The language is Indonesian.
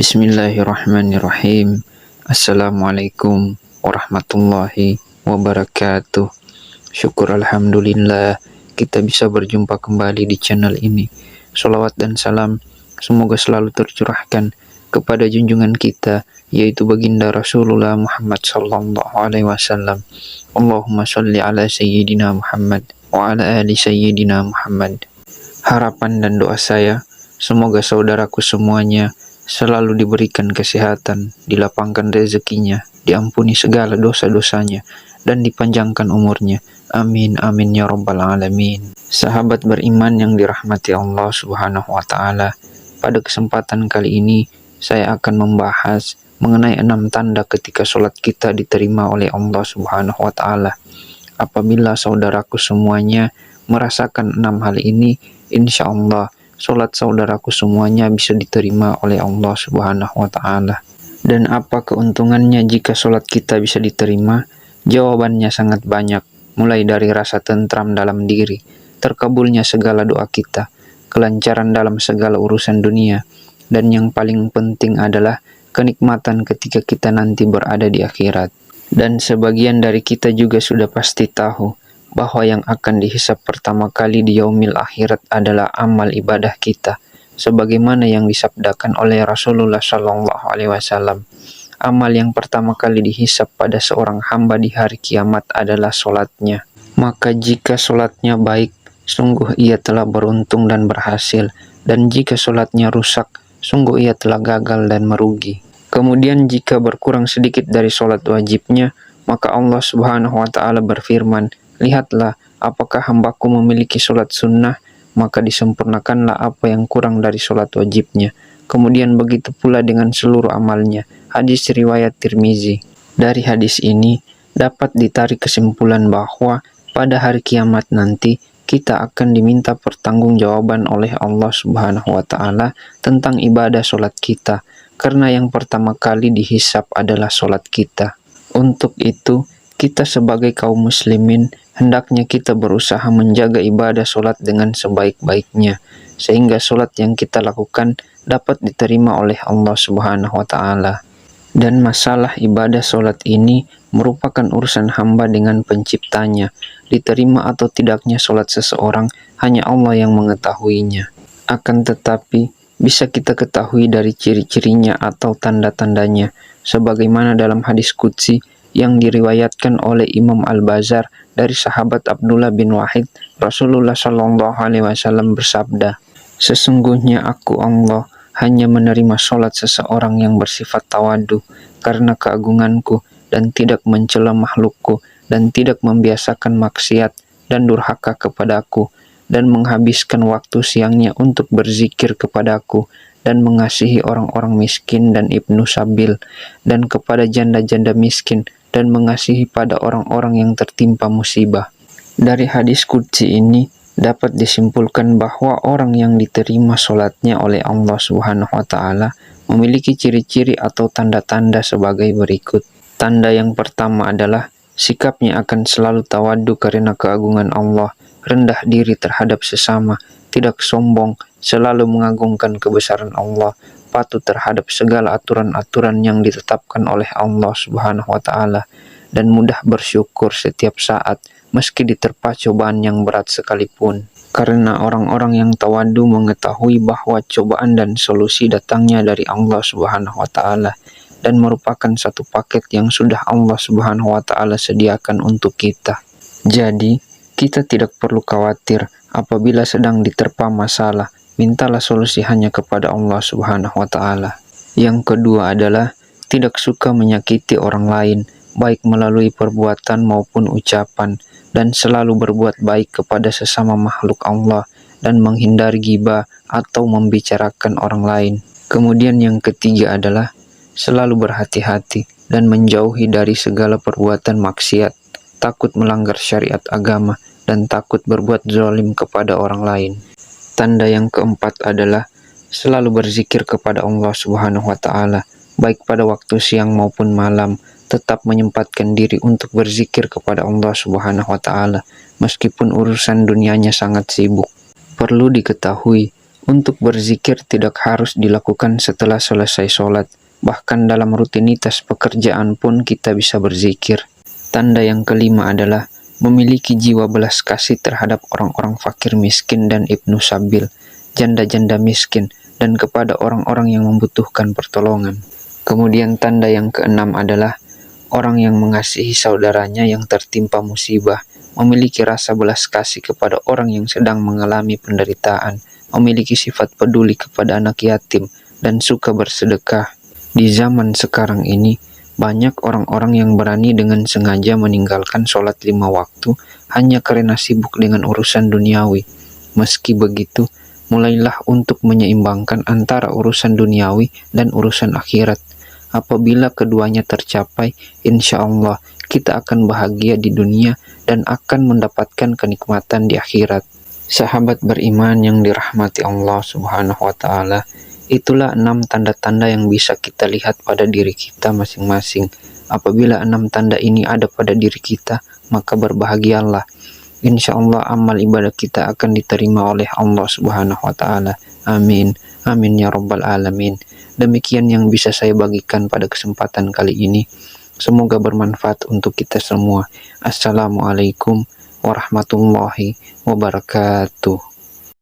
Bismillahirrahmanirrahim. Assalamualaikum warahmatullahi wabarakatuh. Syukur alhamdulillah kita bisa berjumpa kembali di channel ini. Sholawat dan salam semoga selalu tercurahkan kepada junjungan kita, yaitu baginda Rasulullah Muhammad sallallahu alaihi wasallam. Allahumma sholli ala sayyidina Muhammad wa ala ali sayyidina Muhammad. Harapan dan doa saya, semoga saudaraku semuanya selalu diberikan kesehatan, dilapangkan rezekinya, diampuni segala dosa-dosanya, dan dipanjangkan umurnya. Amin, amin ya rabbal alamin. Sahabat beriman yang dirahmati Allah subhanahu wa ta'ala, pada kesempatan kali ini saya akan membahas mengenai 6 tanda ketika sholat kita diterima oleh Allah subhanahu wa ta'ala. Apabila saudaraku semuanya merasakan 6 hal ini, insya Allah sholat saudaraku semuanya bisa diterima oleh Allah subhanahu wa ta'ala. Dan apa keuntungannya jika sholat kita bisa diterima? Jawabannya sangat banyak, mulai dari rasa tentram dalam diri, terkabulnya segala doa kita, kelancaran dalam segala urusan dunia, dan yang paling penting adalah kenikmatan ketika kita nanti berada di akhirat. Dan sebagian dari kita juga sudah pasti tahu bahwa yang akan dihisab pertama kali di yaumil akhirat adalah amal ibadah kita, sebagaimana yang disabdakan oleh Rasulullah Shallallahu Alaihi Wasallam. Amal yang pertama kali dihisab pada seorang hamba di hari kiamat adalah sholatnya. Maka jika sholatnya baik, sungguh ia telah beruntung dan berhasil, dan jika sholatnya rusak, sungguh ia telah gagal dan merugi. Kemudian jika berkurang sedikit dari sholat wajibnya, maka Allah Subhanahu wa Ta'ala berfirman, "Lihatlah, apakah hambaku memiliki sholat sunnah, maka disempurnakanlah apa yang kurang dari sholat wajibnya. Kemudian begitu pula dengan seluruh amalnya." Hadis riwayat Tirmizi. Dari hadis ini dapat ditarik kesimpulan bahwa pada hari kiamat nanti kita akan diminta pertanggungjawaban oleh Allah Subhanahu wa Ta'ala tentang ibadah sholat kita, karena yang pertama kali dihisab adalah sholat kita. Untuk itu, kita sebagai kaum muslimin hendaknya kita berusaha menjaga ibadah sholat dengan sebaik-baiknya, sehingga sholat yang kita lakukan dapat diterima oleh Allah Subhanahu wa Ta'ala. Dan masalah ibadah sholat ini merupakan urusan hamba dengan penciptanya. Diterima atau tidaknya sholat seseorang hanya Allah yang mengetahuinya. Akan tetapi bisa kita ketahui dari ciri-cirinya atau tanda-tandanya, sebagaimana dalam hadis qudsi yang diriwayatkan oleh Imam Al-Bazar dari sahabat Abdullah bin Wahid. Rasulullah Shallallahu Alaihi Wasallam bersabda, "Sesungguhnya aku Allah hanya menerima sholat seseorang yang bersifat tawadu karena keagunganku, dan tidak mencela makhlukku, dan tidak membiasakan maksiat dan durhaka kepadaku, dan menghabiskan waktu siangnya untuk berzikir kepadaku, dan mengasihi orang-orang miskin dan ibnu sabil, dan kepada janda-janda miskin, dan mengasihi pada orang-orang yang tertimpa musibah." Dari hadis qudsi ini dapat disimpulkan bahwa orang yang diterima sholatnya oleh Allah Subhanahu wa Ta'ala memiliki ciri-ciri atau tanda-tanda sebagai berikut. Tanda yang pertama adalah sikapnya akan selalu tawadu karena keagungan Allah, rendah diri terhadap sesama, tidak sombong, selalu mengagungkan kebesaran Allah, patuh terhadap segala aturan-aturan yang ditetapkan oleh Allah Subhanahu wa Ta'ala, dan mudah bersyukur setiap saat meski diterpa cobaan yang berat sekalipun. Karena orang-orang yang tawadu mengetahui bahwa cobaan dan solusi datangnya dari Allah Subhanahu wa Ta'ala, dan merupakan satu paket yang sudah Allah Subhanahu wa Ta'ala sediakan untuk kita. Jadi kita tidak perlu khawatir apabila sedang diterpa masalah. Mintalah solusi hanya kepada Allah Subhanahu wa Ta'ala. Yang kedua adalah tidak suka menyakiti orang lain, baik melalui perbuatan maupun ucapan, dan selalu berbuat baik kepada sesama makhluk Allah, dan menghindari ghibah atau membicarakan orang lain. Kemudian yang ketiga adalah selalu berhati-hati dan menjauhi dari segala perbuatan maksiat, takut melanggar syariat agama, dan takut berbuat zalim kepada orang lain. Tanda yang keempat adalah selalu berzikir kepada Allah Subhanahu wa Ta'ala, baik pada waktu siang maupun malam. Tetap menyempatkan diri untuk berzikir kepada Allah Subhanahu wa Ta'ala, meskipun urusan dunianya sangat sibuk. Perlu diketahui, Untuk berzikir tidak harus dilakukan setelah selesai sholat, bahkan dalam rutinitas pekerjaan pun kita bisa berzikir. Tanda yang kelima adalah memiliki jiwa belas kasih terhadap orang-orang fakir miskin dan ibnu sabil, janda-janda miskin, dan kepada orang-orang yang membutuhkan pertolongan. Kemudian tanda yang keenam adalah orang yang mengasihi saudaranya yang tertimpa musibah, memiliki rasa belas kasih kepada orang yang sedang mengalami penderitaan, memiliki sifat peduli kepada anak yatim, dan suka bersedekah. Di zaman sekarang ini, banyak orang-orang yang berani dengan sengaja meninggalkan sholat 5 waktu hanya karena sibuk dengan urusan duniawi. Meski begitu, mulailah untuk menyeimbangkan antara urusan duniawi dan urusan akhirat. Apabila keduanya tercapai, insya Allah kita akan bahagia di dunia dan akan mendapatkan kenikmatan di akhirat. Sahabat beriman yang dirahmati Allah Subhanahu wa Ta'ala, itulah 6 tanda-tanda yang bisa kita lihat pada diri kita masing-masing. Apabila 6 tanda ini ada pada diri kita, maka berbahagialah. Insya Allah amal ibadah kita akan diterima oleh Allah Subhanahu wa Ta'ala. Amin. Amin ya Rabbal Alamin. Demikian yang bisa saya bagikan pada kesempatan kali ini. Semoga bermanfaat untuk kita semua. Assalamualaikum warahmatullahi wabarakatuh.